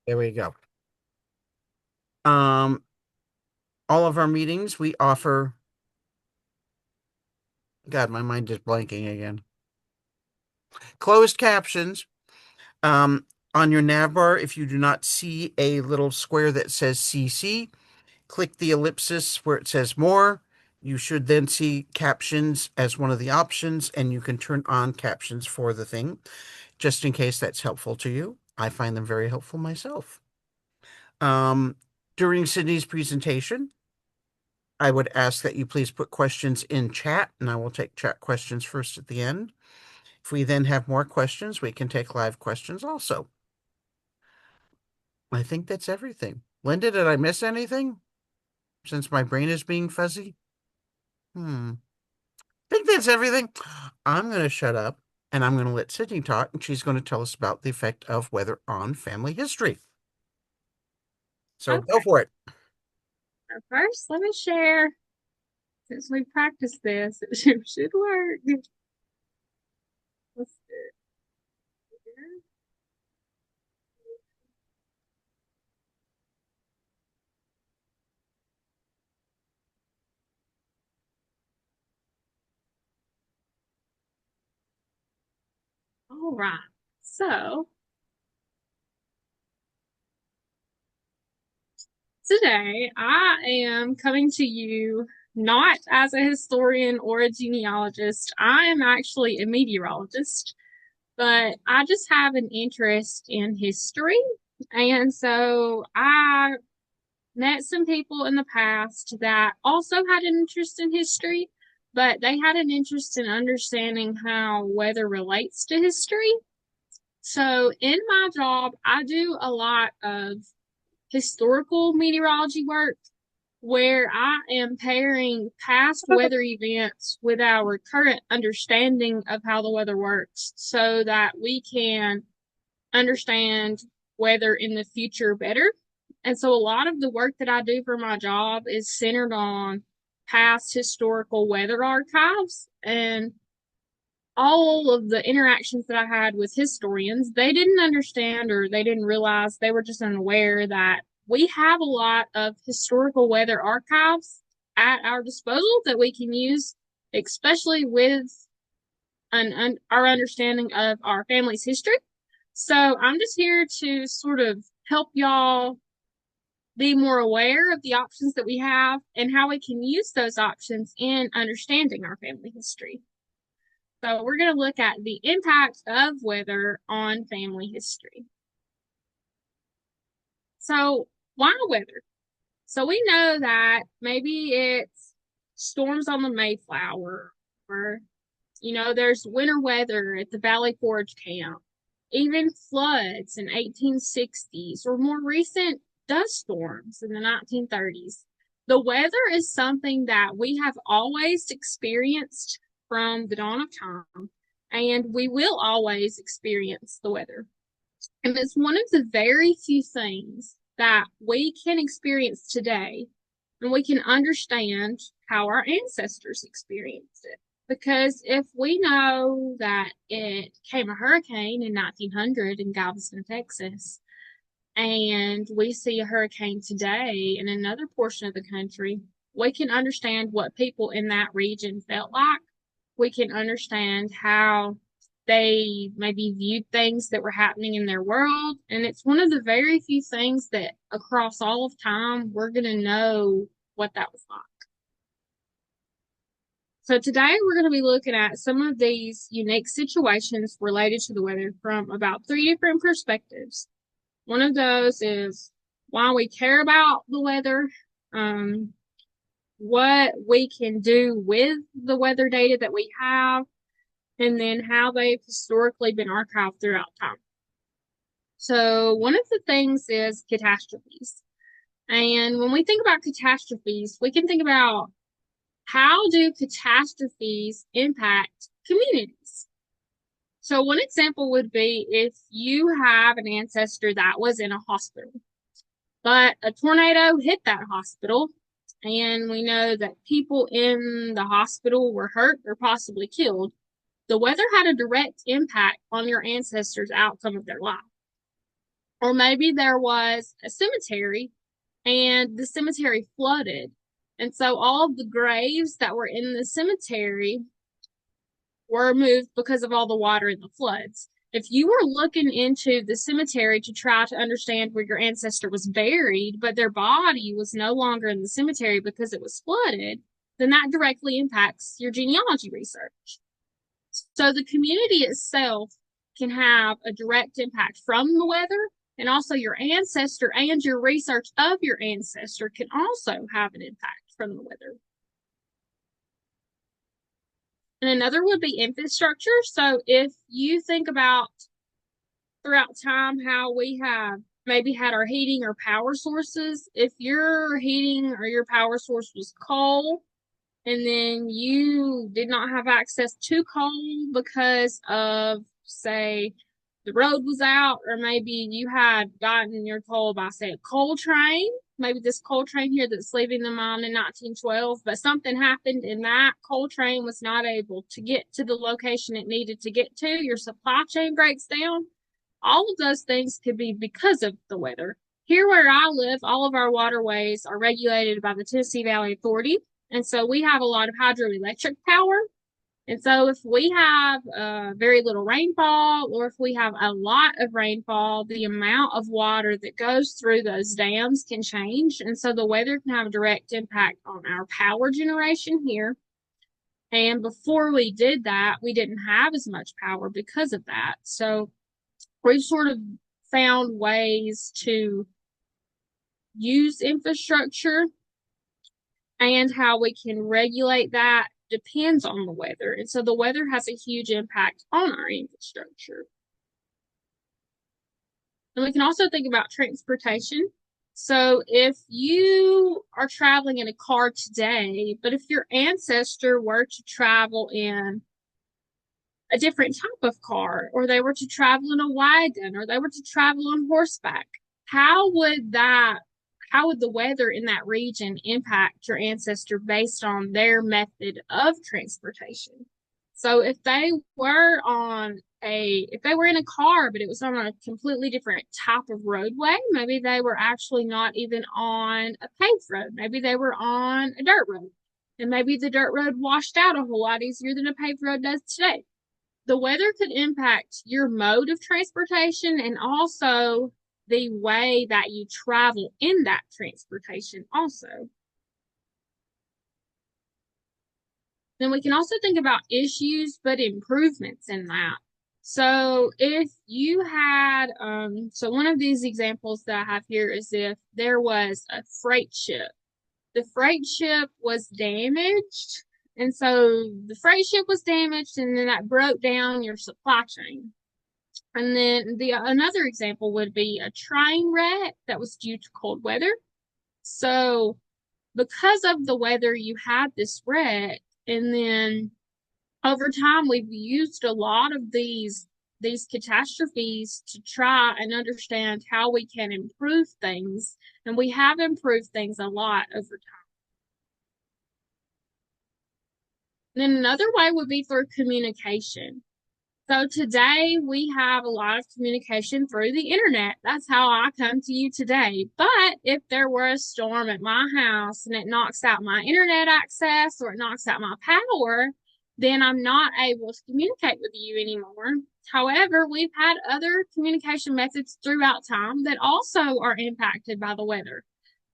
There we go. Um, all of our meetings, we offer, God, my mind is blanking again. Closed captions. Um, on your nav bar, if you do not see a little square that says CC, click the ellipsis where it says more. You should then see captions as one of the options, and you can turn on captions for the thing, just in case that's helpful to you. I find them very helpful myself. Um, during Sydney's presentation, I would ask that you please put questions in chat, and I will take chat questions first at the end. If we then have more questions, we can take live questions also. I think that's everything. Linda, did I miss anything? Since my brain is being fuzzy? I think that's everything. I'm going to shut up and I'm going to let Sydney talk, and she's going to tell us about the effect of weather on family history. So go Okay, for it. so first let me share, since we practiced this, it should work. Let's do it here. All right, so today I am coming to you not as a historian or a genealogist. I am actually a meteorologist, but I just have an interest in history. And so I met some people in the past that also had an interest in history, but they had an interest in understanding how weather relates to history. So in my job, I do a lot of historical meteorology work where I am pairing past weather events with our current understanding of how the weather works so that we can understand weather in the future better. And so a lot of the work that I do for my job is centered on past historical weather archives and all of the interactions that I had with historians. They didn't understand, or they didn't realize, they were just unaware that we have a lot of historical weather archives at our disposal that we can use, especially with our understanding of our family's history. So I'm just here to sort of help y'all be more aware of the options that we have and how we can use those options in understanding our family history. So we're going to look at the impact of weather on family history. So why weather? So we know that maybe it's storms on the Mayflower, or there's winter weather at the Valley Forge camp, even floods in 1860s, or more recent dust storms in the 1930s. The weather is something that we have always experienced from the dawn of time, and we will always experience the weather. And it's one of the very few things that we can experience today, and we can understand how our ancestors experienced it. Because if we know that it came a hurricane in 1900 in Galveston, Texas, and we see a hurricane today in another portion of the country, we can understand what people in that region felt like. We can understand how they maybe viewed things that were happening in their world. And it's one of the very few things that across all of time, we're going to know what that was like. So today we're going to be looking at some of these unique situations related to the weather from about three different perspectives. One of those is why we care about the weather, um, what we can do with the weather data that we have, and then how they've historically been archived throughout time. So one of the things is catastrophes. And when we think about catastrophes, we can think about how do catastrophes impact communities? So one example would be if you have an ancestor that was in a hospital, but a tornado hit that hospital, and we know that people in the hospital were hurt or possibly killed. The weather had a direct impact on your ancestors' outcome of their life. Or maybe there was a cemetery and the cemetery flooded. And so all of the graves that were in the cemetery were moved because of all the water and the floods. If you were looking into the cemetery to try to understand where your ancestor was buried, but their body was no longer in the cemetery because it was flooded, then that directly impacts your genealogy research. So the community itself can have a direct impact from the weather, and also your ancestor and your research of your ancestor can also have an impact from the weather. And another would be infrastructure. So if you think about throughout time how we have maybe had our heating or power sources, if your heating or your power source was coal, and then you did not have access to coal because of, say, the road was out, or maybe you had gotten your coal by, say, a coal train. Maybe this coal train here that's leaving the mine in 1912, but something happened and that coal train was not able to get to the location it needed to get to. Your supply chain breaks down. All of those things could be because of the weather. Here where I live, all of our waterways are regulated by the Tennessee Valley Authority. And so we have a lot of hydroelectric power. And so if we have very little rainfall, or if we have a lot of rainfall, the amount of water that goes through those dams can change. And so the weather can have a direct impact on our power generation here. And before we did that, we didn't have as much power because of that. So we sort of found ways to use infrastructure, and how we can regulate that depends on the weather. And so the weather has a huge impact on our infrastructure. And we can also think about transportation. So if you are traveling in a car today, but if your ancestor were to travel in a different type of car, or they were to travel in a wagon, or they were to travel on horseback, how would the weather in that region impact your ancestor based on their method of transportation? So if they were in a car, but it was on a completely different type of roadway, maybe they were actually not even on a paved road. Maybe they were on a dirt road. And maybe the dirt road washed out a whole lot easier than a paved road does today. The weather could impact your mode of transportation and also the way that you travel in that transportation also. Then we can also think about issues, but improvements in that. So if you had, so one of these examples that I have here is if there was a freight ship. The freight ship was damaged, and so the freight ship was damaged, and then that broke down your supply chain. And then another example would be a train wreck that was due to cold weather. So because of the weather, you had this wreck, and then over time we've used a lot of these catastrophes to try and understand how we can improve things, and we have improved things a lot over time. And then another way would be through communication. So today we have a lot of communication through the internet. That's how I come to you today. But if there were a storm at my house and it knocks out my internet access or it knocks out my power, then I'm not able to communicate with you anymore. However, we've had other communication methods throughout time that also are impacted by the weather.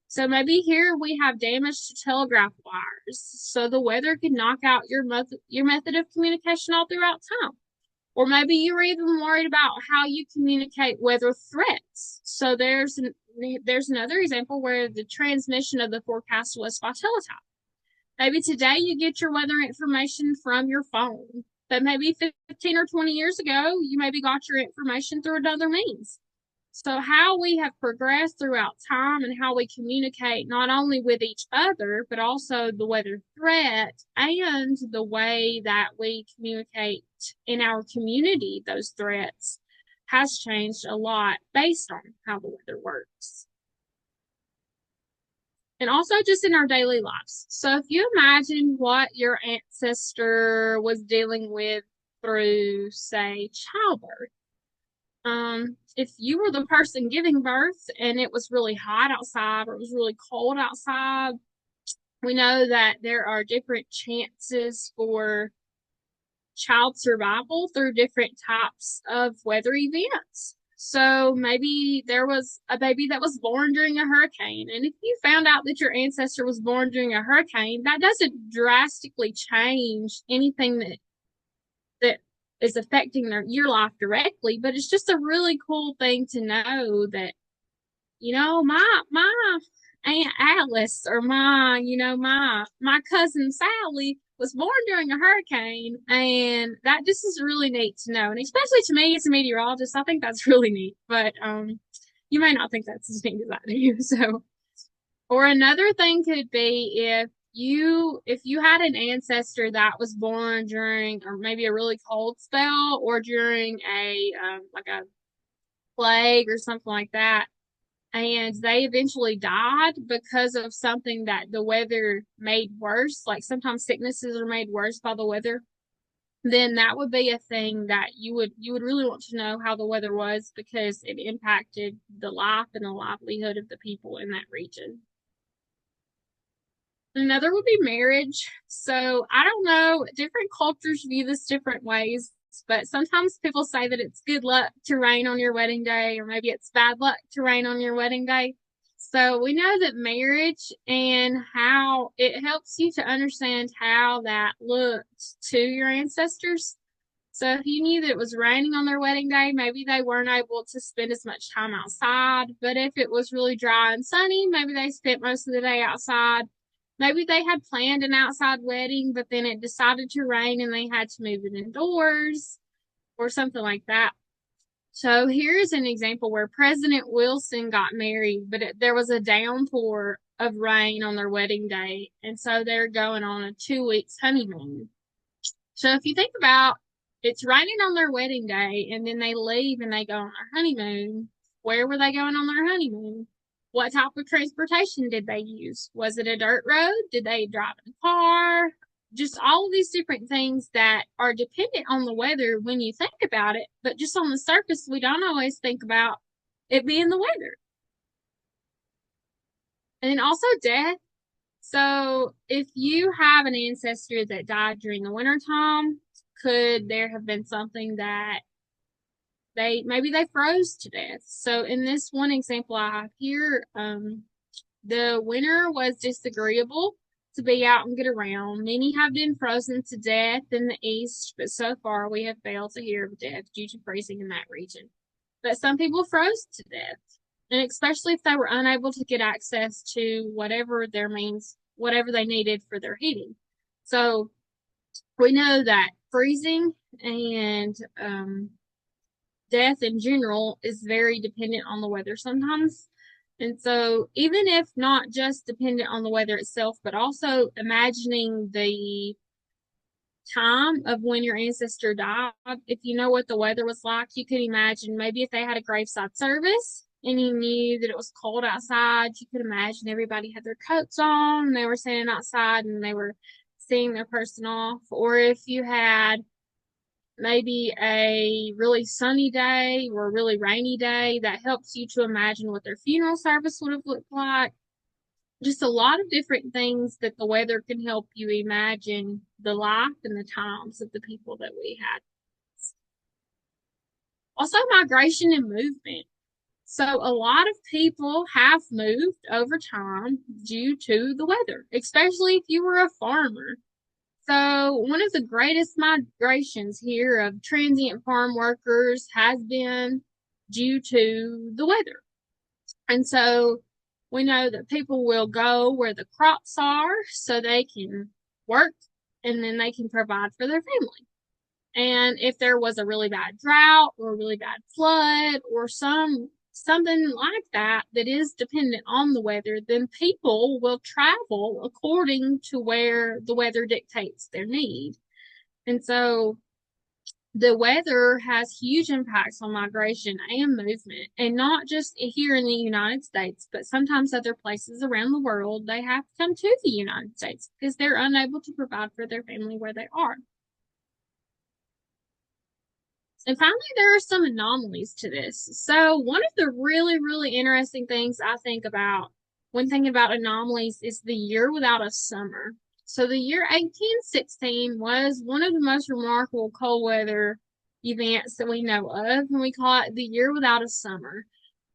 So maybe here we have damage to telegraph wires. So the weather could knock out your method of communication all throughout time. Or maybe you're even worried about how you communicate weather threats. So there's another example where the transmission of the forecast was by teletype. Maybe today you get your weather information from your phone, but maybe 15 or 20 years ago, you maybe got your information through another means. So how we have progressed throughout time and how we communicate not only with each other, but also the weather threat and the way that we communicate in our community, those threats has changed a lot based on how the weather works. And also just in our daily lives. So if you imagine what your ancestor was dealing with through, say, childbirth, If you were the person giving birth and it was really hot outside or it was really cold outside, we know that there are different chances for child survival through different types of weather events. So maybe there was a baby that was born during a hurricane. And if you found out that your ancestor was born during a hurricane, that doesn't drastically change anything that is affecting your life directly, but it's just a really cool thing to know that, my Aunt Alice or my cousin Sally was born during a hurricane, and that just is really neat to know. And especially to me as a meteorologist, I think that's really neat. But you may not think that's as neat as I do. So, or another thing could be if you had an ancestor that was born during or maybe a really cold spell or during a like a plague or something like that, and they eventually died because of something that the weather made worse, like sometimes sicknesses are made worse by the weather, then that would be a thing that you would really want to know how the weather was because it impacted the life and the livelihood of the people in that region. Another would be marriage. So I don't know, different cultures view this different ways, but sometimes people say that it's good luck to rain on your wedding day, or maybe it's bad luck to rain on your wedding day. So we know that marriage and how it helps you to understand how that looked to your ancestors. So if you knew that it was raining on their wedding day, maybe they weren't able to spend as much time outside. But if it was really dry and sunny, maybe they spent most of the day outside. Maybe they had planned an outside wedding, but then it decided to rain and they had to move it indoors or something like that. So here's an example where President Wilson got married, but there was a downpour of rain on their wedding day. And so they're going on a 2 weeks honeymoon. So if you think about it's raining on their wedding day and then they leave and they go on their honeymoon, where were they going on their honeymoon? What type of transportation did they use? Was it a dirt road? Did they drive in a car? Just all of these different things that are dependent on the weather when you think about it, but just on the surface, we don't always think about it being the weather. And then also death. So if you have an ancestor that died during the wintertime, could there have been something that maybe they froze to death? So in this one example I have here, the winter was disagreeable to be out and get around. Many have been frozen to death in the east, but so far we have failed to hear of death due to freezing in that region. But some people froze to death, and especially if they were unable to get access to whatever they needed for their heating. So we know that freezing and death in general is very dependent on the weather sometimes. And so, even if not just dependent on the weather itself, but also imagining the time of when your ancestor died, if you know what the weather was like, you could imagine maybe if they had a graveside service and you knew that it was cold outside, you could imagine everybody had their coats on and they were standing outside and they were seeing their person off. Or if you had maybe a really sunny day or a really rainy day, that helps you to imagine what their funeral service would have looked like. Just a lot of different things that the weather can help you imagine the life and the times of the people that we had. Also, migration and movement. So, a lot of people have moved over time due to the weather, especially if you were a farmer. So, one of the greatest migrations here of transient farm workers has been due to the weather. And so, we know that people will go where the crops are so they can work and then they can provide for their family. And if there was a really bad drought or a really bad flood or something like that that is dependent on the weather, then people will travel according to where the weather dictates their need. And so the weather has huge impacts on migration and movement, and not just here in the United States, but sometimes other places around the world. They have to come to the United States because they're unable to provide for their family where they are. And finally, there are some anomalies to this. So, one of the really, really interesting things I think about when thinking about anomalies is the year without a summer. So, the year 1816 was one of the most remarkable cold weather events that we know of, and we call it the year without a summer.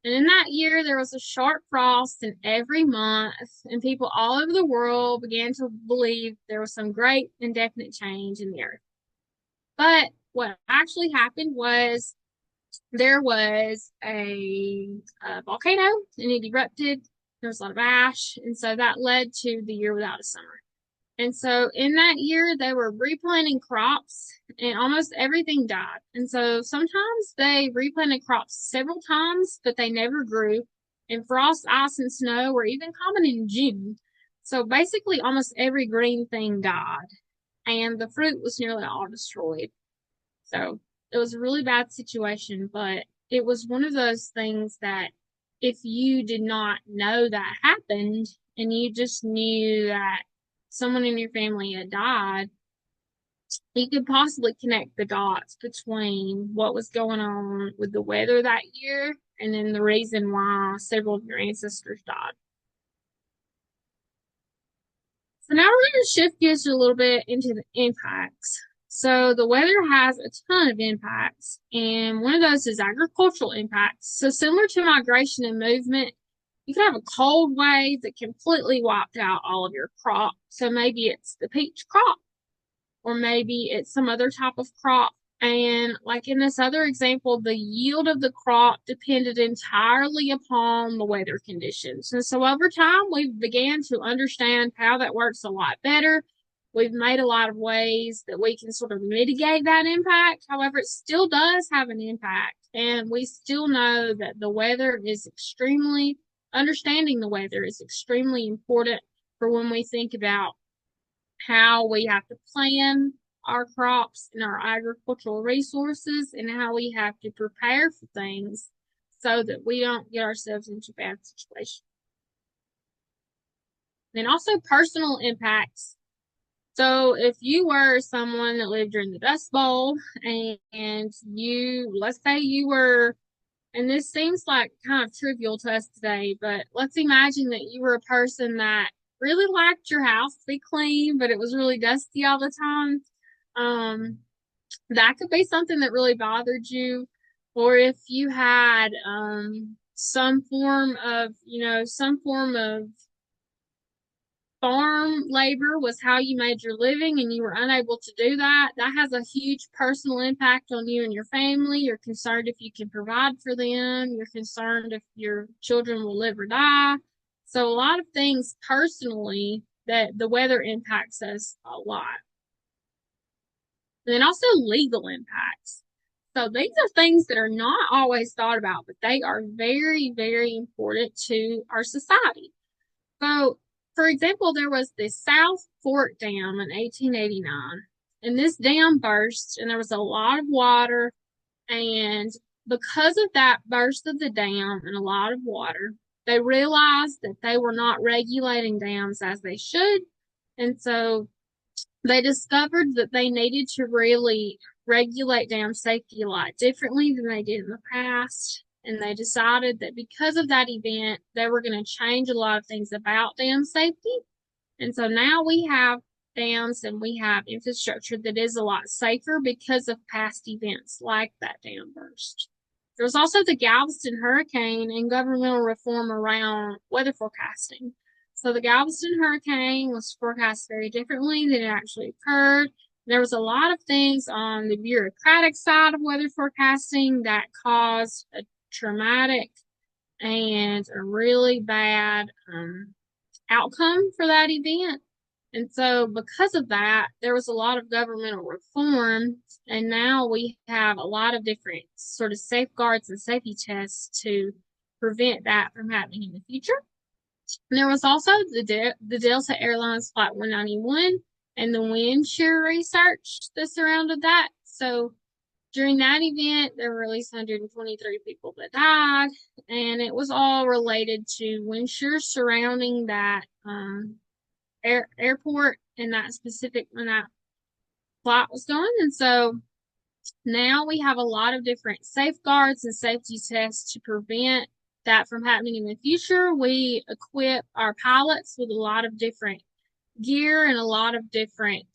And in that year, there was a sharp frost in every month, and people all over the world began to believe there was some great and definite change in the earth. But what actually happened was there was a volcano and it erupted. There was a lot of ash, and so that led to the year without a summer. And so in that year, they were replanting crops and almost everything died. And so sometimes they replanted crops several times, but they never grew. And frost, ice, and snow were even common in June. So basically, almost every green thing died, and the fruit was nearly all destroyed. So it was a really bad situation, but it was one of those things that if you did not know that happened and you just knew that someone in your family had died, you could possibly connect the dots between what was going on with the weather that year and then the reason why several of your ancestors died. So now we're going to shift gears a little bit into the impacts. So the weather has a ton of impacts, and one of those is agricultural impacts. So similar to migration and movement, you could have a cold wave that completely wiped out all of your crop. So maybe it's the peach crop, or maybe it's some other type of crop. And like in this other example, the yield of the crop depended entirely upon the weather conditions. And so over time, we began to understand how that works a lot better. We've made a lot of ways that we can sort of mitigate that impact. However, it still does have an impact. And we still know that the weather is extremely, understanding the weather is extremely important for when we think about how we have to plan our crops and our agricultural resources and how we have to prepare for things so that we don't get ourselves into bad situations. And also personal impacts. So if you were someone that lived during the Dust Bowl and you, let's say you were, and this seems like kind of trivial to us today, but let's imagine that you were a person that really liked your house to be clean, but it was really dusty all the time. Um, that could be something that really bothered you. Or if you had some form of, some form of farm labor was how you made your living and you were unable to do that, that has a huge personal impact on you and your family. You're concerned if you can provide for them. You're concerned if your children will live or die. So a lot of things personally that the weather impacts us a lot. And then also legal impacts. So these are things that are not always thought about, but they are very, very important to our society. So, for example, there was the South Fork Dam in 1889, and this dam burst, and there was a lot of water. And because of that burst of the dam and a lot of water, they realized that they were not regulating dams as they should. And so they discovered that they needed to really regulate dam safety a lot differently than they did in the past. And they decided that because of that event, they were going to change a lot of things about dam safety. And so now we have dams and we have infrastructure that is a lot safer because of past events like that dam burst. There was also the Galveston hurricane and governmental reform around weather forecasting. So the Galveston hurricane was forecast very differently than it actually occurred. There was a lot of things on the bureaucratic side of weather forecasting that caused a traumatic and a really bad outcome for that event. And so, because of that, there was a lot of governmental reform, and now we have a lot of different sort of safeguards and safety tests to prevent that from happening in the future. And there was also the Delta Airlines Flight 191 and the wind shear research that surrounded that. So, during that event, there were at least 123 people that died, and it was all related to wind shear surrounding that airport and that specific when that flight was going. And so Now we have a lot of different safeguards and safety tests to prevent that from happening in the future. We equip our pilots with a lot of different gear and a lot of different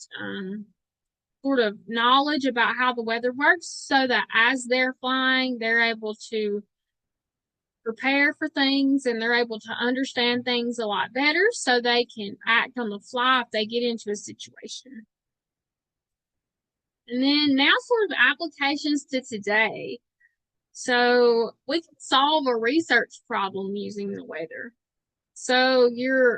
sort of knowledge about how the weather works so that as they're flying, they're able to prepare for things and they're able to understand things a lot better so they can act on the fly if they get into a situation. And then now sort of applications to today. So we can solve a research problem using the weather. So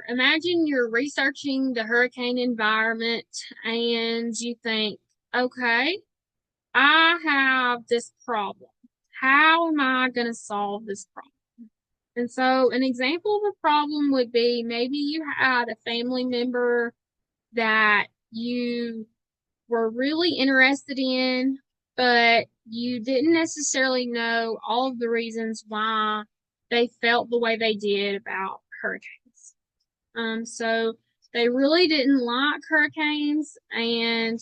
imagine you're researching the hurricane environment and you think, okay, I have this problem. How am I going to solve this problem? And so an example of a problem would be maybe you had a family member that you were really interested in, but you didn't necessarily know all of the reasons why they felt the way they did about hurricanes. So they really didn't like hurricanes and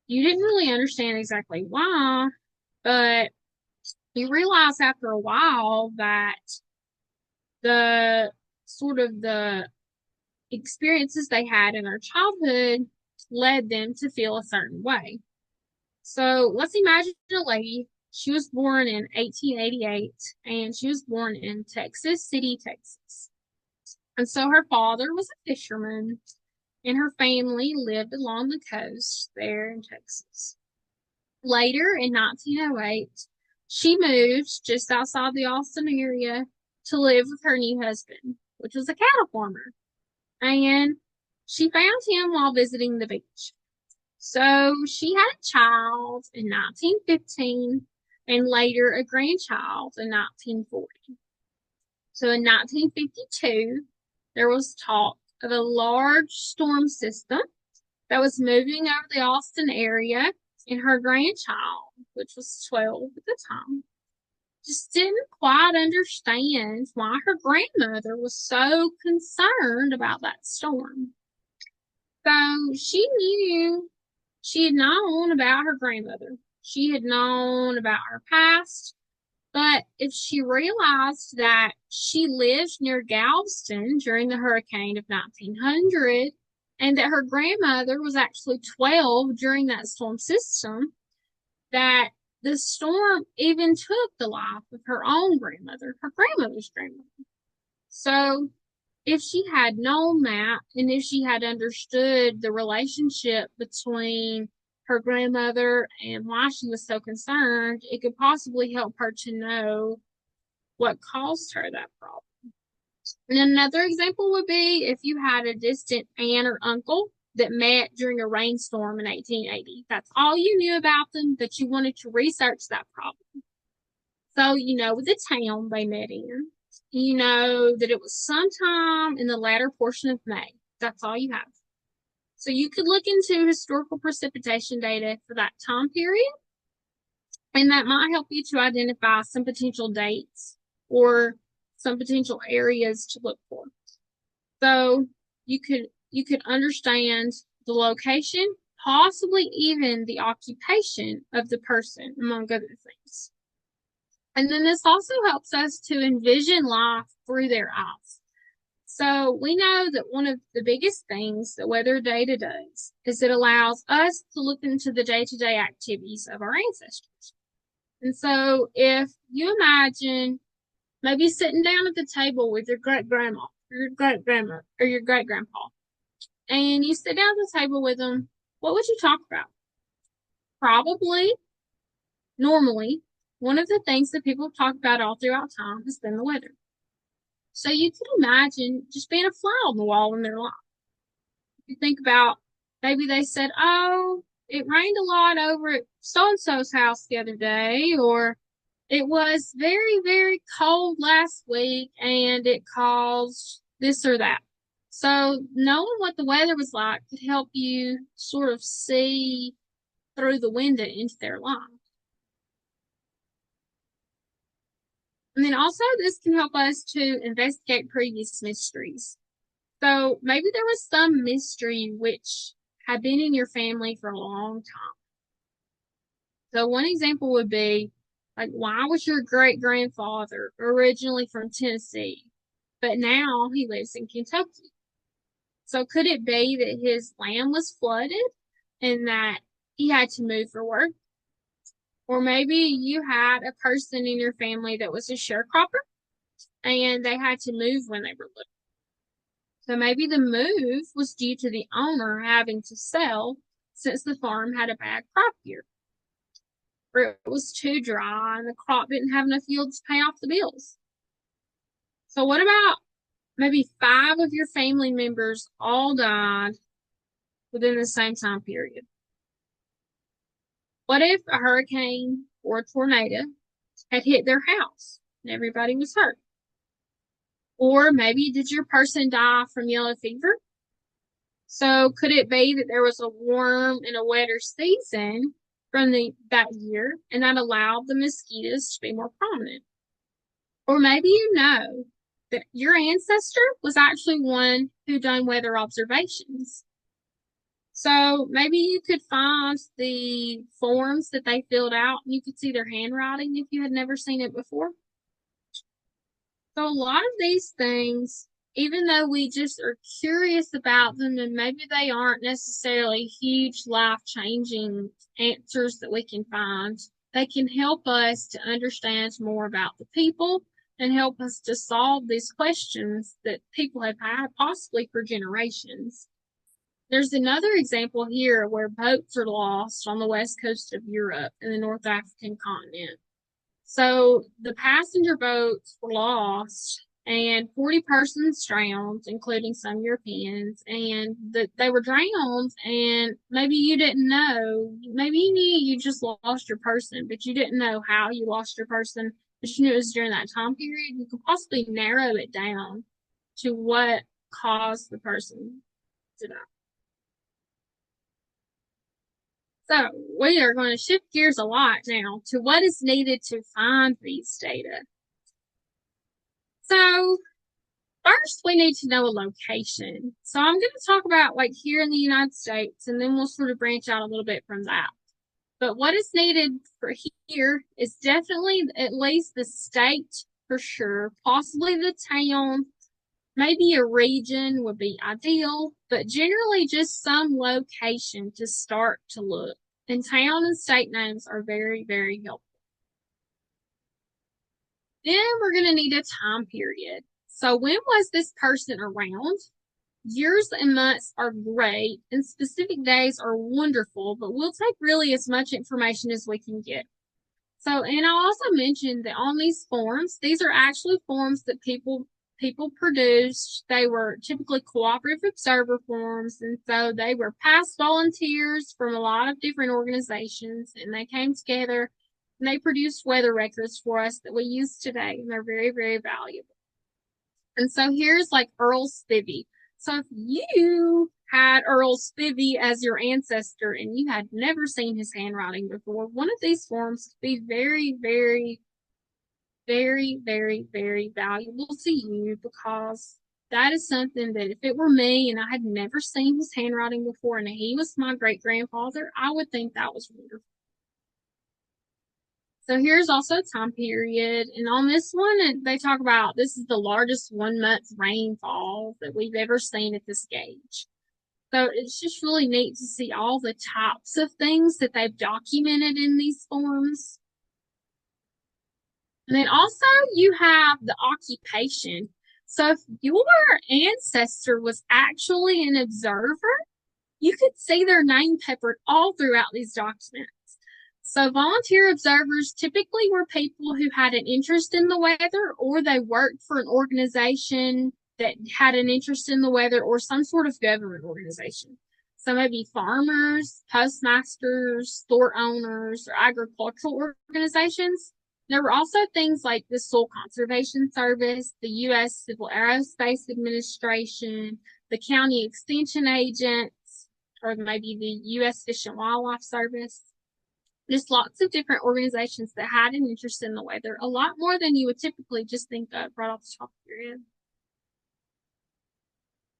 you didn't really understand exactly why, but you realize after a while that the sort of the experiences they had in their childhood led them to feel a certain way. So let's imagine a lady. She was born in 1888 and she was born in Texas City, Texas. And so her father was a fisherman and her family lived along the coast there in Texas. Later in 1908, she moved just outside the Austin area to live with her new husband, which was a cattle farmer. And she found him while visiting the beach. So she had a child in 1915 and later a grandchild in 1940. So in 1952, there was talk of a large storm system that was moving over the Austin area, and her grandchild, which was 12 at the time, just didn't quite understand why her grandmother was so concerned about that storm. So she had known about her grandmother. She had known about her past, but if she realized that she lived near Galveston during the hurricane of 1900 and that her grandmother was actually 12 during that storm system, that the storm even took the life of her own grandmother, her grandmother's grandmother. So if she had known that and if she had understood the relationship between her grandmother and why she was so concerned, it could possibly help her to know what caused her that problem. And another example would be if you had a distant aunt or uncle that met during a rainstorm in 1880. That's all you knew about them, but you wanted to research that problem. So, you know, the town they met in, you know that it was sometime in the latter portion of May. That's all you have. So you could look into historical precipitation data for that time period, and that might help you to identify some potential dates or some potential areas to look for. So you could understand the location, possibly even the occupation of the person, among other things. And then this also helps us to envision life through their eyes. So we know that one of the biggest things that weather data does is it allows us to look into the day-to-day activities of our ancestors. And so if you imagine maybe sitting down at the table with your great grandma or your great grandma or your great grandpa, and you sit down at the table with them, what would you talk about? Probably, normally, one of the things that people have talked about all throughout time has been the weather. So you could imagine just being a fly on the wall in their life. If you think about maybe they said, oh, it rained a lot over at so and so's house the other day, or it was very, very cold last week and it caused this or that. So knowing what the weather was like could help you sort of see through the window into their life. And then also this can help us to investigate previous mysteries. So maybe there was some mystery which had been in your family for a long time. So one example would be like, why was your great grandfather originally from Tennessee, but now he lives in Kentucky? So could it be that his land was flooded and that he had to move for work? Or maybe you had a person in your family that was a sharecropper and they had to move when they were little. So maybe the move was due to the owner having to sell since the farm had a bad crop year, or it was too dry and the crop didn't have enough yield to pay off the bills. So what about maybe 5 of your family members all died within the same time period? What if a hurricane or a tornado had hit their house and everybody was hurt? Or maybe did your person die from yellow fever? So could it be that there was a warm and a wetter season from that year and that allowed the mosquitoes to be more prominent? Or maybe you know that your ancestor was actually one who done weather observations. So maybe you could find the forms that they filled out and you could see their handwriting if you had never seen it before. So a lot of these things, even though we just are curious about them and maybe they aren't necessarily huge life-changing answers that we can find, they can help us to understand more about the people and help us to solve these questions that people have had possibly for generations. There's another example here where boats are lost on the west coast of Europe in the North African continent. So the passenger boats were lost and 40 persons drowned, including some Europeans, and they were drowned and maybe you didn't know, maybe you knew you just lost your person, but you didn't know how you lost your person, but you knew it was during that time period. You could possibly narrow it down to what caused the person to die. So we are going to shift gears a lot now to what is needed to find these data. So first we need to know a location. So I'm going to talk about like here in the United States, and then we'll sort of branch out a little bit from that. But what is needed for here is definitely at least the state for sure, possibly the town, maybe a region would be ideal, but generally just some location to start to look. And town and state names are very, very helpful. Then we're going to need a time period. So when was this person around? Years and months are great, and specific days are wonderful, but we'll take really as much information as we can get. So, and I'll also mention that on these forms, these are actually forms that people produced. They were typically cooperative observer forms, and so they were past volunteers from a lot of different organizations, and they came together and they produced weather records for us that we use today, and they're very, very valuable. And so here's like Earl Spivey. So if you had Earl Spivey as your ancestor and you had never seen his handwriting before, one of these forms could be very, very, very, very, very valuable to you, because that is something that if it were me and I had never seen his handwriting before and he was my great grandfather, I would think that was wonderful. So here's also a time period. And on this one, they talk about this is the largest 1 month rainfall that we've ever seen at this gauge. So it's just really neat to see all the types of things that they've documented in these forms. And then also you have the occupation. So if your ancestor was actually an observer, you could see their name peppered all throughout these documents. So volunteer observers typically were people who had an interest in the weather, or they worked for an organization that had an interest in the weather, or some sort of government organization. So maybe farmers, postmasters, store owners, or agricultural organizations. There were also things like the Soil Conservation Service, the U.S. Civil Aerospace Administration, the county extension agents, or maybe the U.S. Fish and Wildlife Service. There's lots of different organizations that had an interest in the weather, a lot more than you would typically just think of right off the top of your head.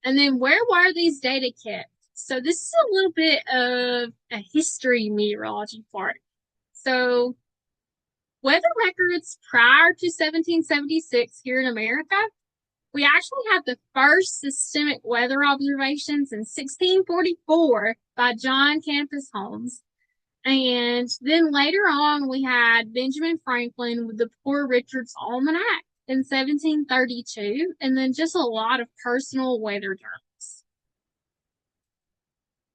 And then where were these data kept? So this is a little bit of a history meteorology part. So weather records prior to 1776 here in America, we actually had the first systemic weather observations in 1644 by John Campus Holmes. And then later on, we had Benjamin Franklin with the Poor Richard's Almanac in 1732, and then just a lot of personal weather journals.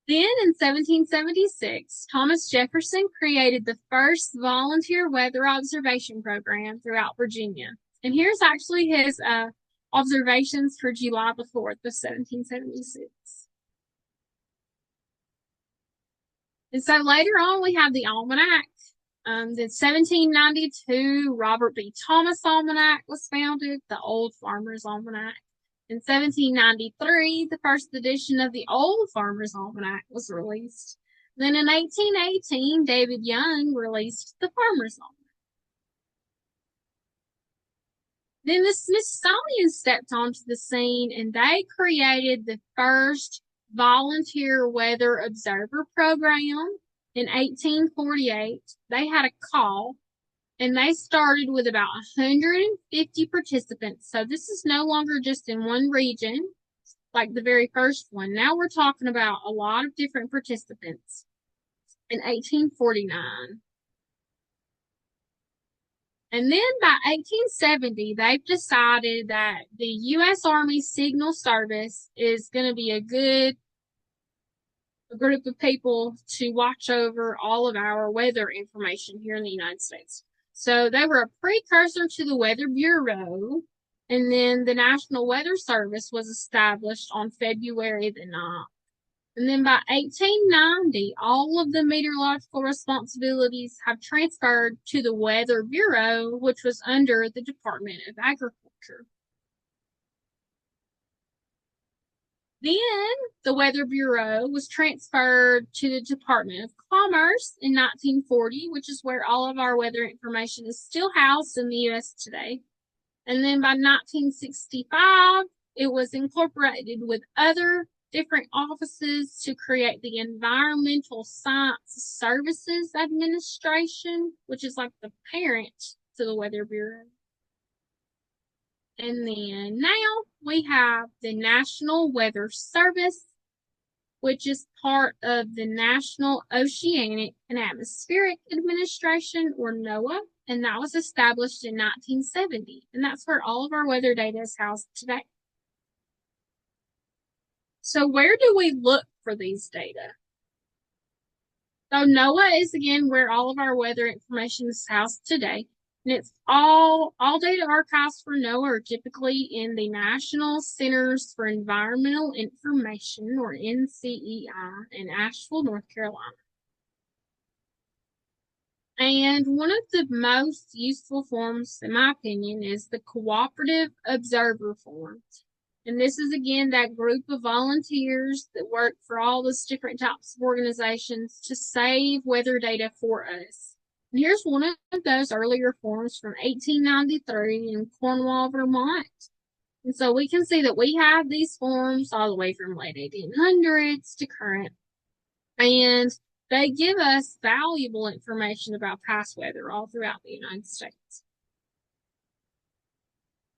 Then in 1776, Thomas Jefferson created the first volunteer weather observation program throughout Virginia. And here's actually his observations for July the 4th of 1776. And so later on, we have the Almanac. The 1792 Robert B. Thomas Almanac was founded, the Old Farmer's Almanac. In 1793, the first edition of the Old Farmer's Almanac was released. Then in 1818, David Young released the Farmer's Almanac. Then the Smithsonian stepped onto the scene and they created the first volunteer weather observer program in 1848. They had a call and they started with about 150 participants. So this is no longer just in one region like the very first one. Now we're talking about a lot of different participants in 1849. And then by 1870, they've decided that the U.S. Army Signal Service is going to be a good group of people to watch over all of our weather information here in the United States. So they were a precursor to the Weather Bureau, and then the National Weather Service was established on February the 9th. And then by 1890, all of the meteorological responsibilities have transferred to the Weather Bureau, which was under the Department of Agriculture. Then the Weather Bureau was transferred to the Department of Commerce in 1940, which is where all of our weather information is still housed in the U.S. today. And then by 1965, it was incorporated with other different offices to create the Environmental Science Services Administration, which is like the parent to the Weather Bureau. And then now we have the National Weather Service, which is part of the National Oceanic and Atmospheric Administration, or NOAA, and that was established in 1970. And that's where all of our weather data is housed today. So where do we look for these data? So NOAA is again where all of our weather information is housed today. And it's all data archives for NOAA are typically in the National Centers for Environmental Information, or NCEI, in Asheville, North Carolina. And one of the most useful forms, in my opinion, is the Cooperative Observer Form. And this is, again, that group of volunteers that work for all those different types of organizations to save weather data for us. And here's one of those earlier forms from 1893 in Cornwall, Vermont. And so we can see that we have these forms all the way from late 1800s to current. And they give us valuable information about past weather all throughout the United States.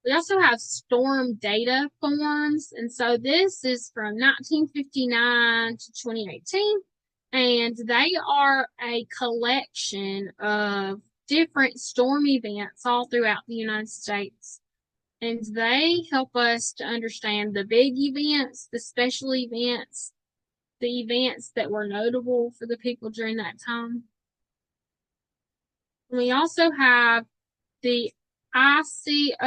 We also have storm data forms, and so this is from 1959 to 2018, and they are a collection of different storm events all throughout the United States, and they help us to understand the big events, the special events, the events that were notable for the people during that time. And we also have the ICOADS,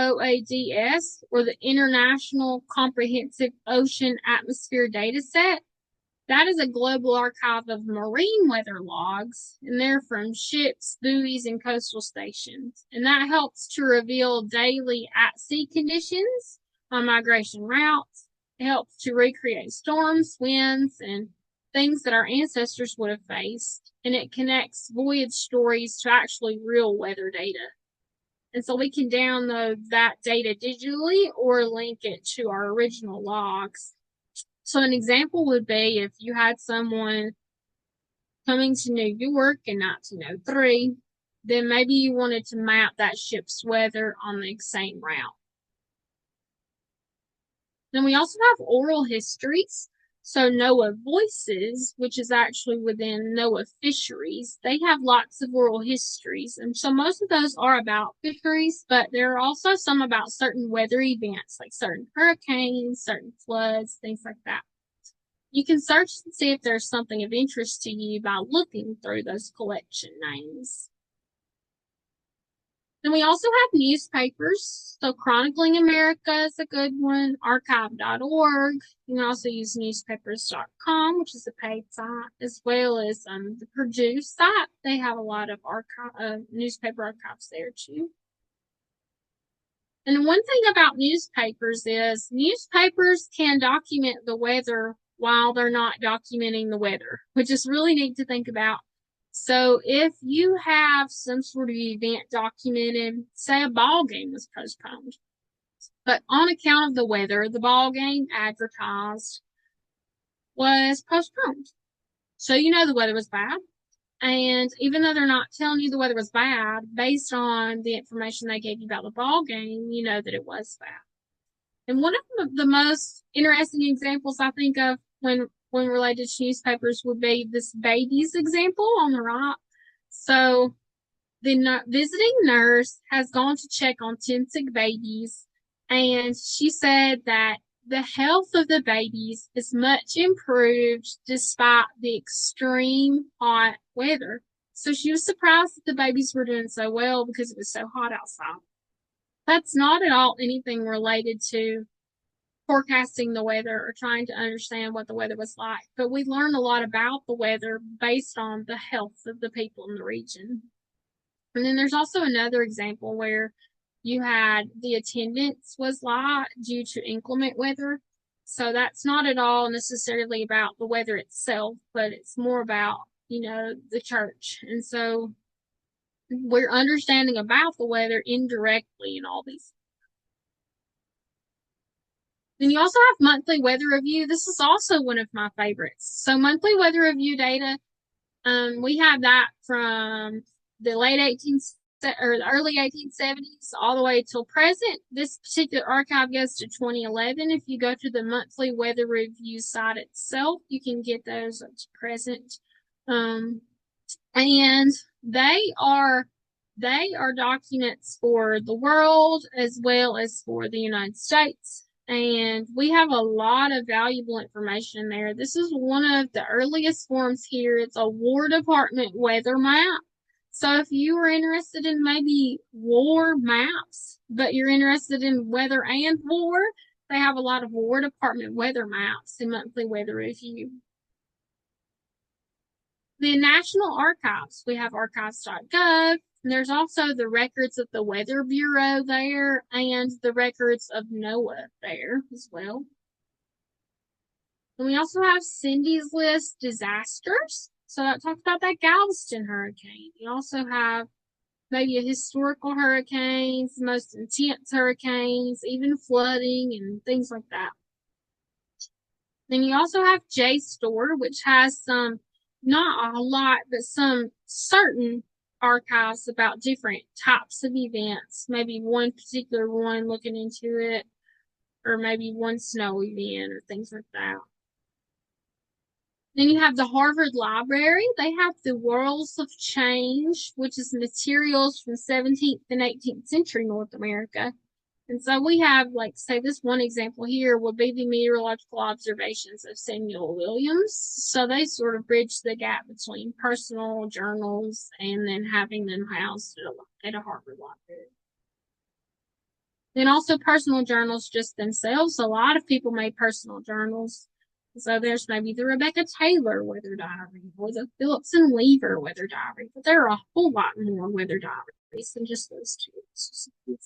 or the International Comprehensive Ocean Atmosphere Dataset. That is a global archive of marine weather logs, and they're from ships, buoys, and coastal stations. And that helps to reveal daily at-sea conditions on migration routes. It helps to recreate storms, winds, and things that our ancestors would have faced. And it connects voyage stories to actually real weather data. And so we can download that data digitally or link it to our original logs. So an example would be if you had someone coming to New York in 1903, then maybe you wanted to map that ship's weather on the same route. Then we also have oral histories. So NOAA Voices, which is actually within NOAA Fisheries, they have lots of oral histories. And so most of those are about fisheries, but there are also some about certain weather events, like certain hurricanes, certain floods, things like that. You can search and see if there's something of interest to you by looking through those collection names. Then we also have newspapers. So Chronicling America is a good one, archive.org. You can also use newspapers.com, which is a paid site, as well as the Purdue site. They have a lot of newspaper archives there too. And one thing about newspapers is newspapers can document the weather while they're not documenting the weather, which is really neat to think about. So if you have some sort of event documented, say a ball game was postponed, but on account of the weather, the ball game advertised was postponed. So you know the weather was bad. And even though they're not telling you the weather was bad, based on the information they gave you about the ball game, you know that it was bad. And one of the most interesting examples I think of when related to newspapers would be this babies example on the right. So the visiting nurse has gone to check on 10 sick babies, and she said that the health of the babies is much improved despite the extreme hot weather. So she was surprised that the babies were doing so well because it was so hot outside. That's not at all anything related to forecasting the weather or trying to understand what the weather was like, but we learned a lot about the weather based on the health of the people in the region. And then there's also another example where you had the attendance was light due to inclement weather. So that's not at all necessarily about the weather itself, but it's more about, the church. And so we're understanding about the weather indirectly in all these. Then you also have monthly weather review. This is also one of my favorites. So monthly weather review data, we have that from the late 18th or the early 1870s all the way till present. This particular archive goes to 2011. If you go to the monthly weather review site itself, you can get those up to present. And they are documents for the world as well as for the United States. And we have a lot of valuable information there. This is one of the earliest forms here. It's a War Department weather map. So if you are interested in maybe war maps, but you're interested in weather and war, they have a lot of War Department weather maps in monthly weather review. The National Archives, we have archives.gov. There's also the records of the Weather Bureau there and the records of NOAA there as well. And we also have Cindy's List disasters. So that talks about that Galveston hurricane. You also have maybe a historical hurricanes, most intense hurricanes, even flooding and things like that. Then you also have JSTOR, which has some, not a lot, but some certain archives about different types of events. Maybe one particular one looking into it, or maybe one snow event or things like that. Then you have the Harvard Library. They have the Worlds of Change, which is materials from 17th and 18th century North America. And so we have, like, say, this one example here would be the meteorological observations of Samuel Williams. So they sort of bridge the gap between personal journals and then having them housed at a Harvard library. Then also personal journals just themselves. A lot of people made personal journals. So there's maybe the Rebecca Taylor weather diary or the Phillips and Lever weather diary. But there are a whole lot more weather diaries than just those two.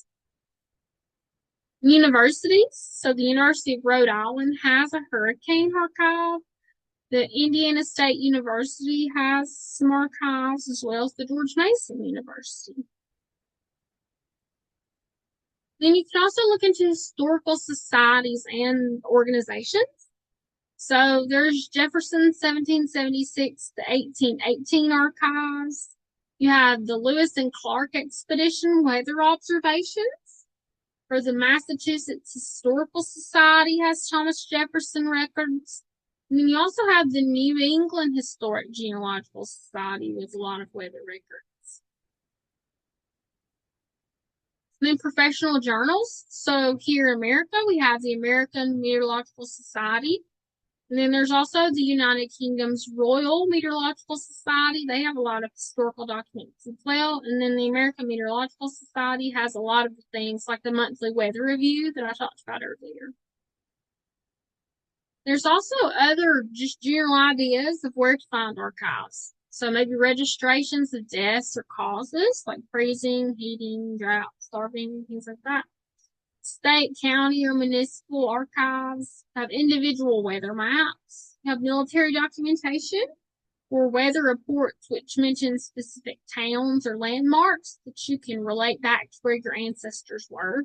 Universities. So the University of Rhode Island has a hurricane archive. The Indiana State University has some archives, as well as the George Mason University. Then you can also look into historical societies and organizations. So there's Jefferson 1776 to 1818 archives. You have the Lewis and Clark expedition weather observations, or the Massachusetts Historical Society has Thomas Jefferson records. And then you also have the New England Historic Genealogical Society with a lot of weather records. And then professional journals. So here in America, we have the American Meteorological Society. And then there's also the United Kingdom's Royal Meteorological Society. They have a lot of historical documents as well. And then the American Meteorological Society has a lot of things like the monthly weather review that I talked about earlier. There's also other just general ideas of where to find archives. So maybe registrations of deaths or causes like freezing, heating, drought, starving, things like that. State, county, or municipal archives have individual weather maps, have military documentation, or weather reports, which mention specific towns or landmarks that you can relate back to where your ancestors were.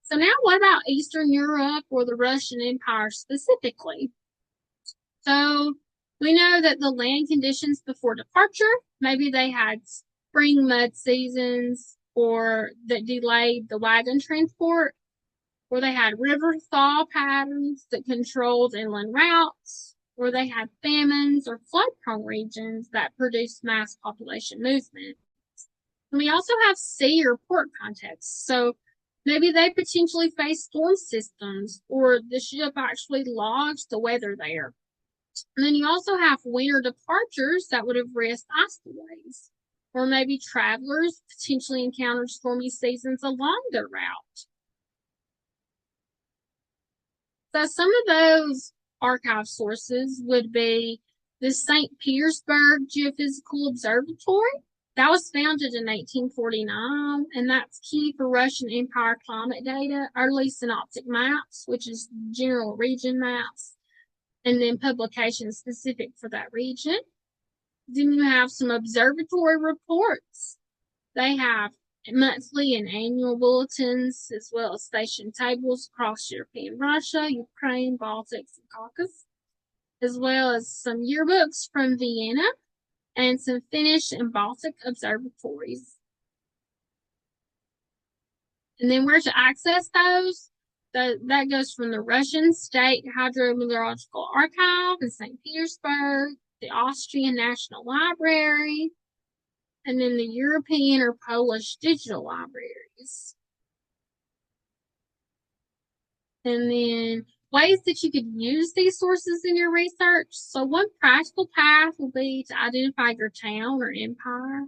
So now what about Eastern Europe or the Russian Empire specifically? So we know that the land conditions before departure, maybe they had spring mud seasons or that delayed the wagon transport, or they had river thaw patterns that controlled inland routes, or they had famines or flood-prone regions that produced mass population movement. And we also have sea or port contexts. So maybe they potentially faced storm systems, or the ship actually logged the weather there. And then you also have winter departures that would have risked ice delays. Or maybe travelers potentially encountered stormy seasons along their route. So some of those archive sources would be the St. Petersburg Geophysical Observatory. That was founded in 1849, and that's key for Russian Empire climate data, early synoptic maps, which is general region maps, and then publications specific for that region. Then you have some observatory reports. They have monthly and annual bulletins, as well as station tables across European Russia, Ukraine, Baltics, and Caucasus, as well as some yearbooks from Vienna and some Finnish and Baltic observatories. And then where to access those? That goes from the Russian State Hydrometeorological Archive in St. Petersburg, the Austrian National Library, and then the European or Polish digital libraries. And then ways that you could use these sources in your research. So one practical path will be to identify your town or empire,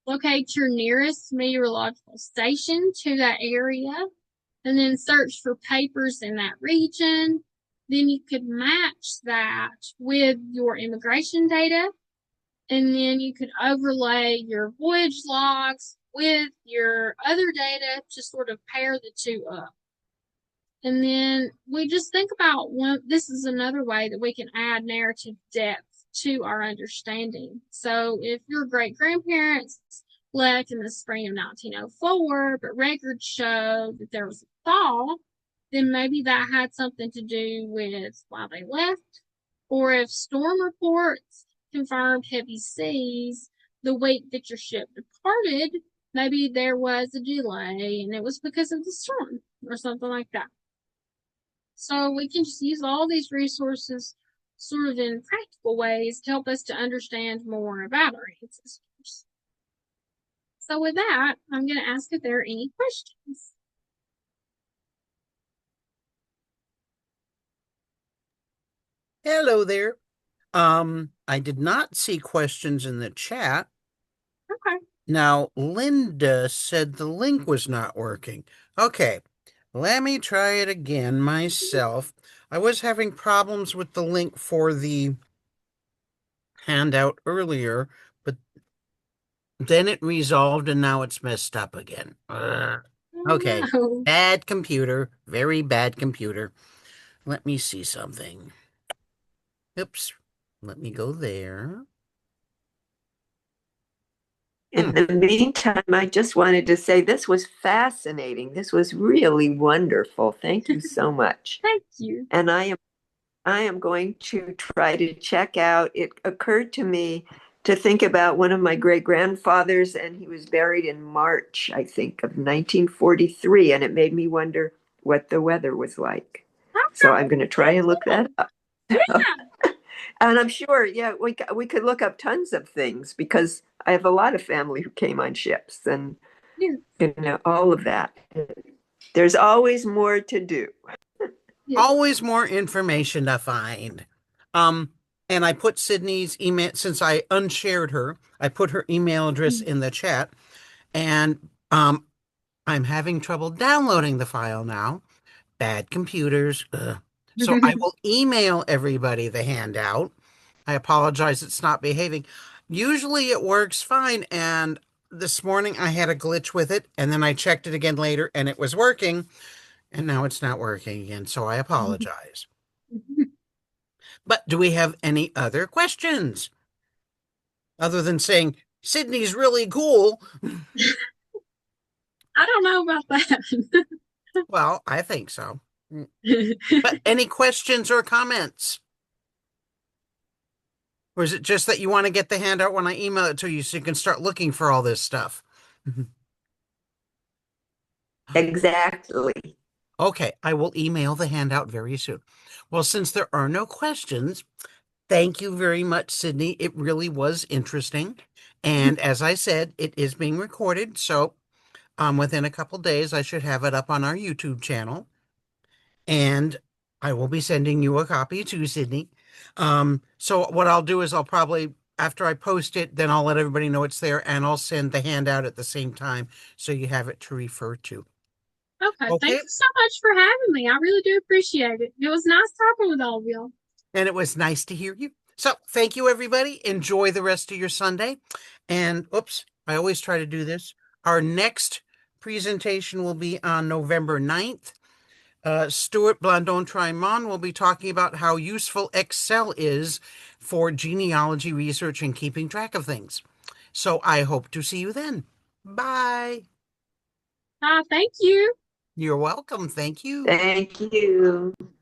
locate your nearest meteorological station to that area, and then search for papers in that region. Then you could match that with your immigration data, and then you could overlay your voyage logs with your other data to sort of pair the two up. And then we just think about this is another way that we can add narrative depth to our understanding. So if your great grandparents left in the spring of 1904, but records show that there was a thaw, then maybe that had something to do with why they left. Or if storm reports confirmed heavy seas the week that your ship departed, maybe there was a delay and it was because of the storm or something like that. So we can just use all these resources sort of in practical ways to help us to understand more about our ancestors. So with that, I'm going to ask if there are any questions. Hello there. I did not see questions in the chat. Okay. Now, Linda said the link was not working. Okay, let me try it again myself. I was having problems with the link for the handout earlier, but then it resolved and now it's messed up again. Ugh. Oh Okay, no. bad computer, very bad computer. Let me see something. Oops, let me go there. In the meantime, I just wanted to say this was fascinating. This was really wonderful. Thank you so much. Thank you. And I am going to try to check out. It occurred to me to think about one of my great grandfathers, and he was buried in March, I think, of 1943, and it made me wonder what the weather was like. So I'm going to try and look that up. Yeah. And I'm sure, yeah, we could look up tons of things because I have a lot of family who came on ships and Yeah. all of that. There's always more to do. Yeah. Always more information to find. Um, and I put Sydney's email since I unshared her. I put her email address in the chat, and I'm having trouble downloading the file now. Bad computers. Ugh. So I will email everybody the handout. I apologize, it's not behaving. Usually it works fine, and this morning I had a glitch with it, and then I checked it again later, and it was working, and now it's not working again. So I apologize. But do we have any other questions other than saying Sydney's really cool? I don't know about that. Well, I think so. But any questions or comments? Or is it just that you want to get the handout when I email it to you so you can start looking for all this stuff? Exactly. Okay, I will email the handout very soon. Well, since there are no questions, thank you very much, Sydney. It really was interesting. And as I said, it is being recorded. So within a couple days, I should have it up on our YouTube channel. And I will be sending you a copy too, Sydney. So what I'll do is I'll probably, after I post it, then I'll let everybody know it's there and I'll send the handout at the same time so you have it to refer to. Okay, thank Okay. you so much for having me. I really do appreciate it. It was nice talking with all of y'all. And it was nice to hear you. So thank you, everybody. Enjoy the rest of your Sunday. And oops, I always try to do this. Our next presentation will be on November 9th. Stuart Blandon Trimon will be talking about how useful Excel is for genealogy research and keeping track of things. So I hope to see you then. Bye. Thank you. You're welcome. Thank you. Thank you.